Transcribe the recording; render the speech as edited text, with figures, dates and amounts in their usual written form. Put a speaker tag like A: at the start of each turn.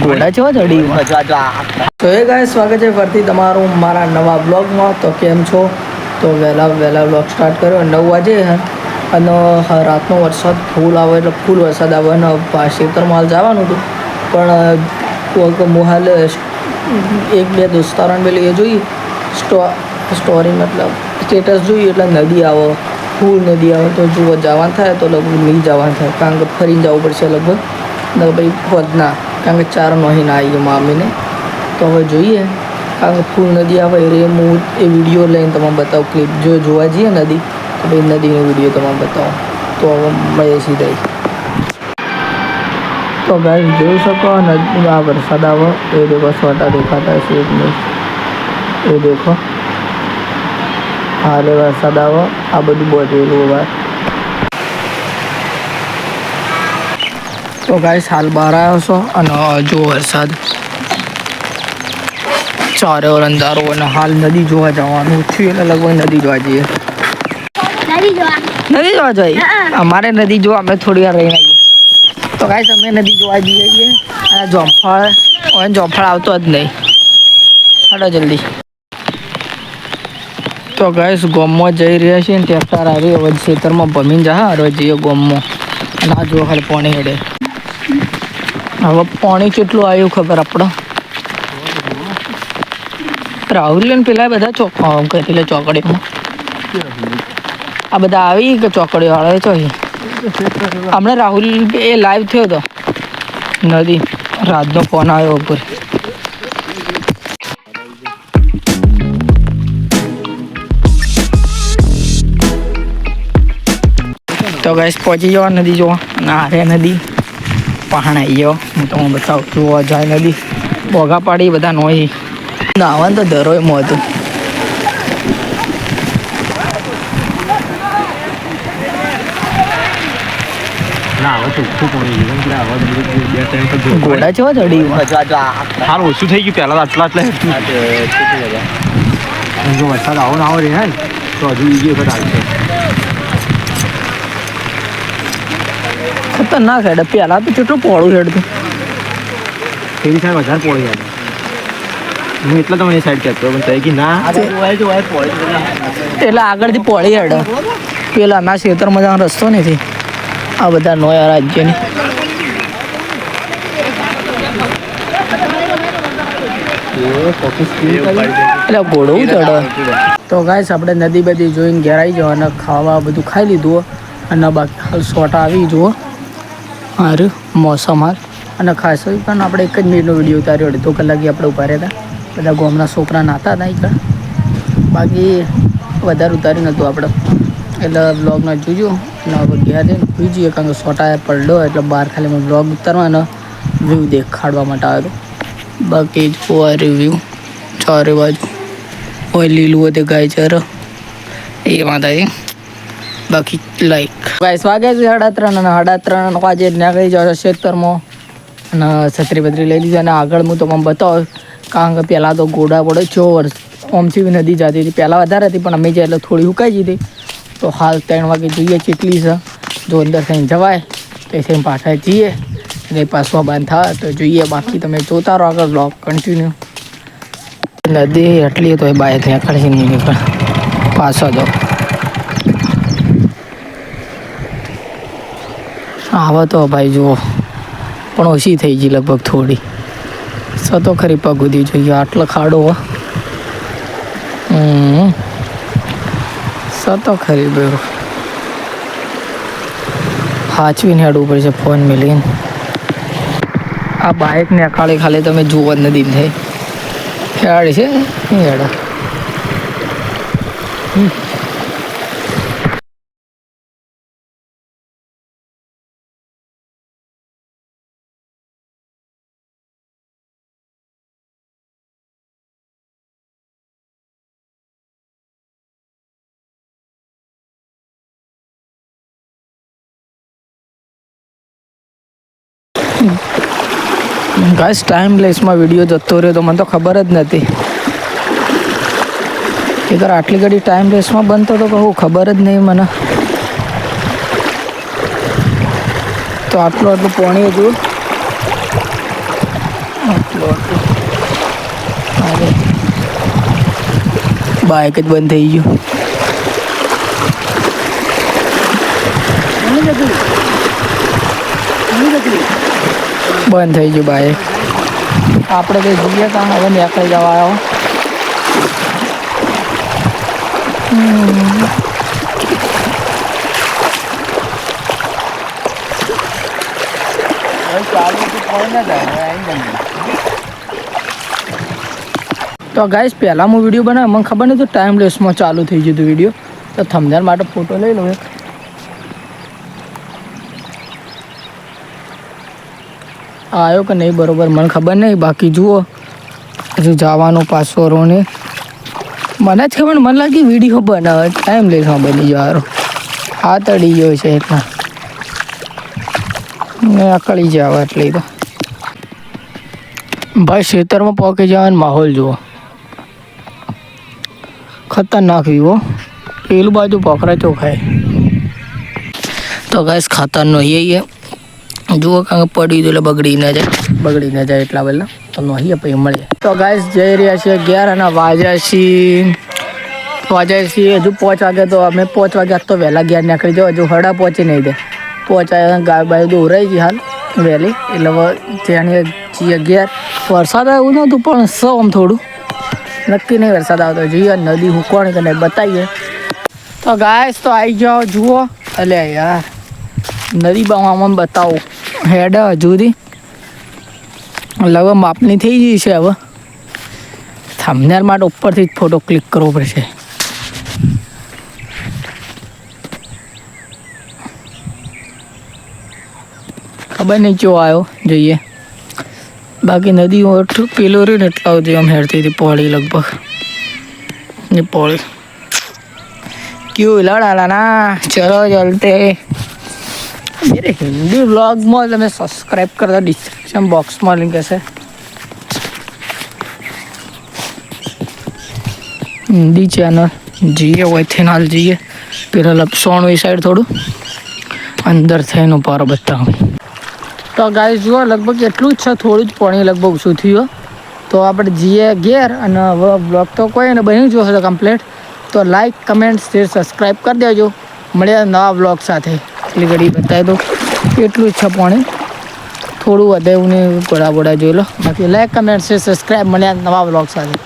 A: ઘોડા છો ચડી તો એ ગાય સ્વાગત છે ફરીથી તમારું મારા નવા બ્લોગમાં. તો કેમ છો? તો વહેલા બ્લોગ સ્ટાર્ટ કર્યો 9 વાગે અને રાતનો વરસાદ ફૂલ આવે એટલે ફૂલ વરસાદ આવે અને ખેતરમાં હાલ જવાનું હતું પણ હું હાલ 1-2 દોસ્તારોને પેલી એ જોઈ સ્ટોરી મતલબ સ્ટેટસ જોઈ એટલે નદી આવે ફૂલ નદી આવે તો જો જવાનું થાય તો લગભગ નહીં જવાનું થાય કારણ કે ફરીને જવું પડશે લગભગ ને ભાઈ વધના કારણ કે 4 નોહી ના આવી મામીને તો હવે જોઈએ કારણ કે ફૂલ નદી આવે એ હું એ વિડીયો લઈને તમને બતાવું ક્લિપ જો જોવા જઈએ નદી તો ભાઈ નદીનો વિડીયો તમને બતાવો તો હવે મળે સીધા. તો ગાઈસ જોઈ શકો નદી આ વરસાદ આવે એ દેખો છોટા દેખાતા છે એક નહીં એ દેખો હાલે વરસાદ આવે આ બધું બોટેલું વાર. તો ગાઈસ હાલ બહાર આવ્યો છો અને જો વરસાદ ચારે ઓર અંધારો અને હાલ નદી જોવા જવાનું છે એટલે લગભગ નદી જોવા જઈએ. નદી જોવા જઈએ અમારે નદી જોવા અમે થોડી વાર રહીને આવીએ. તો ગાઈસ અમે નદી જોવા જઈએ અને જોમફળ આવતો જ નહીં. હાલો જલ્દી. તો ગાઈસ ગોમમાં જઈ રહ્યા છીએ ને ટ્રેક્ટર આવી હવે ખેતરમાં ભમીને જા હવે જઈએ ગોમમાં ના જો ખાલી પાણી હેડે હવે પાણી કેટલું આવ્યું ખબર આપણે રાહુલ ને પેલા બધા એટલે ચોકડીમાં આ બધા આવી કે ચોકડી વાળા તો હમણાં રાહુલ એ લાઈવ થયો હતો નદી રાતનો ફોન આવ્યો ઉપર. તો ગાઈસ પહોંચી જવા નદી જોવા અને હારે નદી પહાણ આવી ગયો હું તમને બતાવું જોવા જાય નદી બોગા પાડી બધા નોઈ નાવાનું તો દરોયમાં હતું. ઘોડા છો ચડી
B: હાલ ઓછું થઈ ગયું પહેલા આટલા જો વરસાદ આવો ને આવો રે ને તો હજુ બીજી વખત આવશે.
A: ખતરનાક હેડે પહેલા તો કેટલું પોળું હેડતું
B: એવી સાઈડ વધારે પોળી હેડે હું એટલે તો મને સાઈડ કહેતો પણ તઈ કે ના
A: એટલે આગળથી પોળી હેડે પેલા ના ખેતરમાં જવાનો રસ્તો નથી આ બધા નોયા રાજ્યની. એટલે ઘોડું ચડે. તો ગાઈસ આપણે નદી બધી જોઈને ઘેર આવી જવા અને ખાવા બધું ખાઈ લીધું અને બાકી હાલ સોટા આવી જુઓ સારું મોસમ હાલ અને ખાસ પણ આપણે 1 જ મિનિટનો વિડીયો ઉતાર્યો 2 કલાકે આપણે ઉભા રહ્યા હતા બધા ગામના છોકરા નાતા હતા ఇక్కడ બાકી વધારે ઉતારી નહોતું આપણે એટલે બ્લોગમાં જોજો અને હવે ઘેર જઈને જોઈ જઈએ કારણ કે સોટા પડ્યો એટલે બહાર ખાલી મેં બ્લોગ ઉતારવાનો વ્યૂ દેખાડવા માટે આવ્યો હતો બાકી જોવા રિવ્યૂ ચારે બાજુ હોય લીલું હોય તે ગાય ચર એ વાંધા બાકી લાઈક ગાઈસ વાગે છે 3:30 અને 3:30 વાગે નીકળી જશે ખેતરમાં અને છત્રી બત્રી લઈ લીધી અને આગળ હું તમને બતાવું કારણ કે પહેલાં તો ઘોડા પડે છો ઓમથી નદી જતી હતી પહેલાં વધારે હતી પણ અમે જે એટલે થોડી સુકાઈ જતી તો હાલ 3 વાગે જોઈએ કેટલી છે જો અંદર થઈને જવાય તો થઈને પાછા જઈએ અને પાછવા બંધ થાય તો જોઈએ બાકી તમે જોતા રહો આગળ બ્લોગ કન્ટિન્યુ. નદી એટલી તો એ બાય ત્યાં ખડી નહીં નીકળે પાછો દો આવો તો ભાઈ જુઓ પણ ઓછી થઈ ગઈ લગભગ થોડી સતો ખરી પગુદી જોઈએ આટલો ખાડો સતો ખરી બેરો હાચવીને હેડવું પડશે ફોન મિલીને આ બાઇકને ખાલી તમે જુઓ જ નથી થઈ હેડ છે હેડ ગાઈસ ટાઈમ લેસમાં વિડીયો જતો રહ્યો તો મને તો ખબર જ નથી કે આટલી ઘડી ટાઈમ લેસમાં બનતો તો કહું ખબર જ નહીં મને. તો આટલું પાણી હતું બાઇક જ બંધ થઈ ગયું. બંધ થઈ ગયું બાઇક. આપણે તો જઈએ ત્યાં હવે નીકળી જવા આવ્યો. તો ગાઈસ પહેલાં હું વિડીયો બનાવ્યો મને ખબર નહીં તો ટાઈમ લેસમાં ચાલુ થઈ ગયું હતું વિડીયો. તો થંબનેલ માટે ફોટો લઈ લો એક. આવ્યો કે નહીં બરોબર મને ખબર નહીં. બાકી જુઓ હજુ જવાનું પાસવરોને મને જ ખબર. મને લાગી વિડીયો બનાવે ટાઈમ લેસમાં બની જવાનો. આ તળી ગયો છે એટલા અકળી જાવ એટલે તો ભાઈ ખેતરમાં પહોંચી જવાનો માહોલ જુઓ. ખતરનાક વ્યૂ. પેલું બાજુ પોખરા ચોખાય. તો ગાઈસ ખાતરનો એ જુઓ કારણ કે પડી એટલે બગડી ન જાય એટલા પહેલાં તો નહીં પછી મળે. તો ગાઈસ જઈ રહ્યા છીએ 11 અને વાગ્યા છીએ હજુ 5 વાગે. તો અમે 5 વાગે આજ તો વહેલા 11 નીકળી જાવ. હજુ હડા પહોંચી નહીં દે. પહોંચાય ગાય બાય દોરાઈ ગઈ હાલ વહેલી એટલે ત્યાં છીએ 11. વરસાદ આવ્યું નહોતું પણ આમ થોડું નક્કી નહીં વરસાદ આવતો. જોઈએ નદી હુકવાની કે નહીં બતાવીએ. તો ગાઈસ તો આવી જાઓ જુઓ. એટલે યાર નદી આમાં બતાવો હેડ હજુ સુધી લગભગ માપની થઈ ગઈ છે. હવે થંબનેલ માટે ઉપરથી જ ફોટો ક્લિક કરવો પડશે. ખબર નહીં ચો આવ્યો જોઈએ. બાકી નદી પેલો રહ્યો ને એટલા સુધી આમ હેરતી હતી પોળી લગભગ ને પોળી ક્यों लड़ा ना. चलो चलते. मेरे हिंदी व्लॉग में તમે સબસ્ક્રાઈબ કરતા ડિસ્ક્રિપ્શન બોક્સમાં લિંક હશે. હિન્દી ચેનલ જઈએ વહીથી હાલ જઈએ. પેલા લપસોણવી સાઈડ થોડું અંદર થઈને પારો બતાવું. તો ગાઈસ જુઓ લગભગ એટલું જ છે. થોડું જ પાણી લગભગ ઓછું થયું. તો આપણે જઈએ ઘેર અને હવે બ્લોગ તો કોઈ ને બની જોશે કમ્પ્લીટ. તો લાઈક કમેન્ટ શેર સબસ્ક્રાઈબ કરી દેજો. મળ્યા નવા બ્લોગ સાથે. એટલી ઘડી બતાવી દો એટલું જ છે પાણી. થોડું વધે એવું નહીં બોડા જોઈ લો. બાકી લાઈક કમેન્ટ શેર સબસ્ક્રાઈબ. મળ્યા નવા બ્લોગ સાથે.